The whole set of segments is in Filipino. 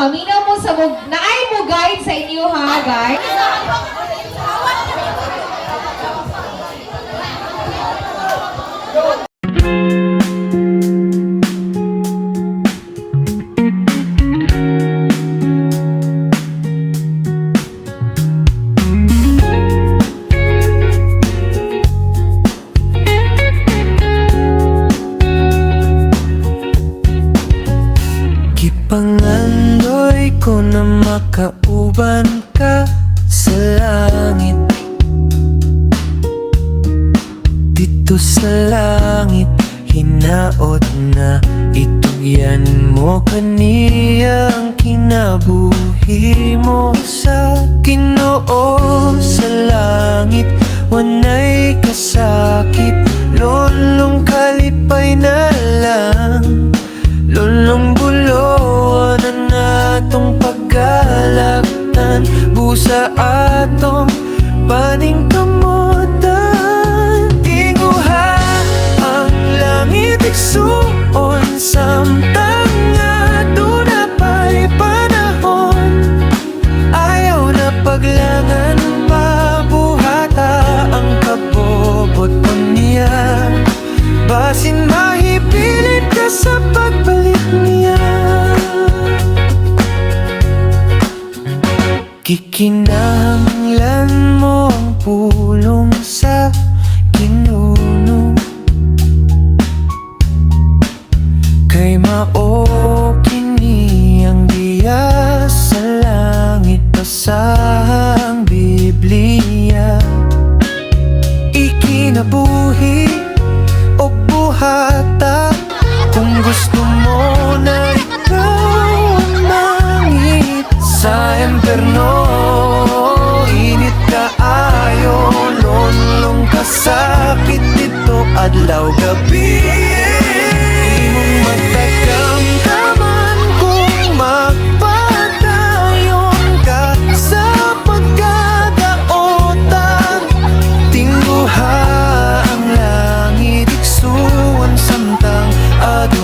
paminaw mo sa naay mo guide sa inyo ha, guys. Pangandoy ko na makauban ka sa langit. Dito sa langit, hinaot na itugyan mo kaniyang kinabuhi mo sa Ginoo sa langit. Wanay kasakit, lolong kalipay na lang. Lolong buloan na natong paggalaktan, busa atong paning kamutan. Tinguha ang langit igsuon, samtang nga duna pa'y panahon. Ayaw na paglangan pa, buhata ang kaboboton niya. Basin mahipilit ka sa pagbalik niya. Kikinahanglan mo ang pulong sa Ginoo, kay mao kini ang diya sa langit. Basahang Biblia, ikinabuhi o buhata. Kung gusto mo na ikaw ang mangit sa emperno, init ka ayo, lolong kasakit dito adlaw gabi. Imong magtakamtaman kung magpadayon ka sa pagkadaotan. Tinguha ang langit igsuon, samtang adunapay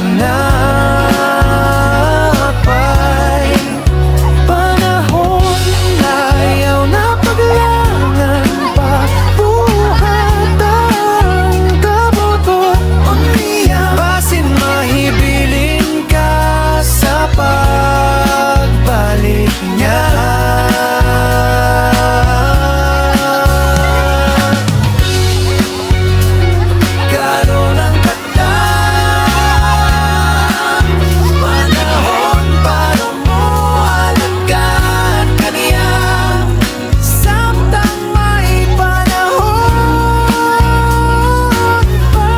panahon. Ayaw na paglangan pa, buhatang kaboboton niya. Basin mahibilin ka sa pagbalik niya. Karon ang katang panahon para mo alagaan kaniya, samtang may panahon pa.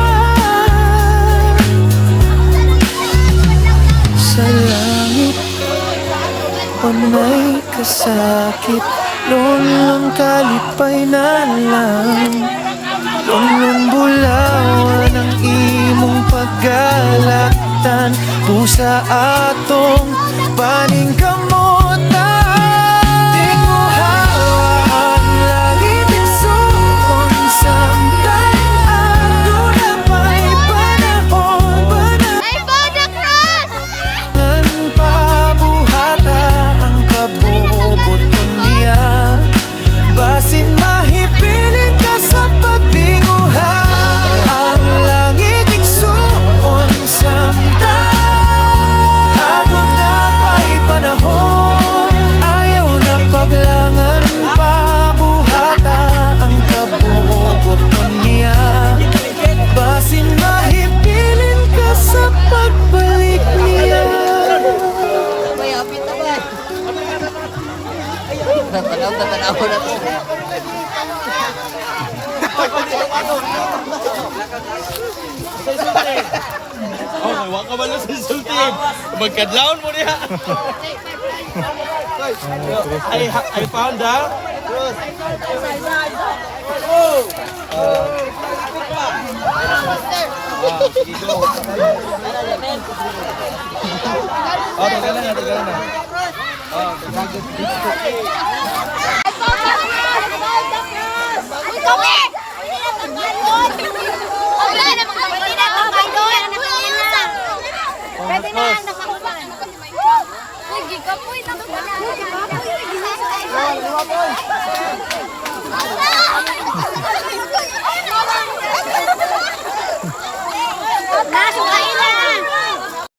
Sa langit, panay kasakit, lolong kalipay na lang. Lolong bulawan ang imong paggalaktan, pusa atong paning kamutan. Tinguha ang langit igsuon, samtang adunapay panahon. Ay, Boda Cross! Pabuhata ang kaboboton niya. Basin mahipilit ka sa pagtinguha ang langit igsuon, samtang adunapay panahon. Ayaw na paglangan pa, buhata ang kaboboton niya. Basin mahipilin ka sa pagbalik niya. Tatanaw na to. Oh, may waka ba lang sa sultin? Magkadlaon mo niya. I found out. Oh! Sige, go. Oh, tagalan na. Oh, tagalan. Pwede na, nakakupan. Kapoy na ko na. Kapoy.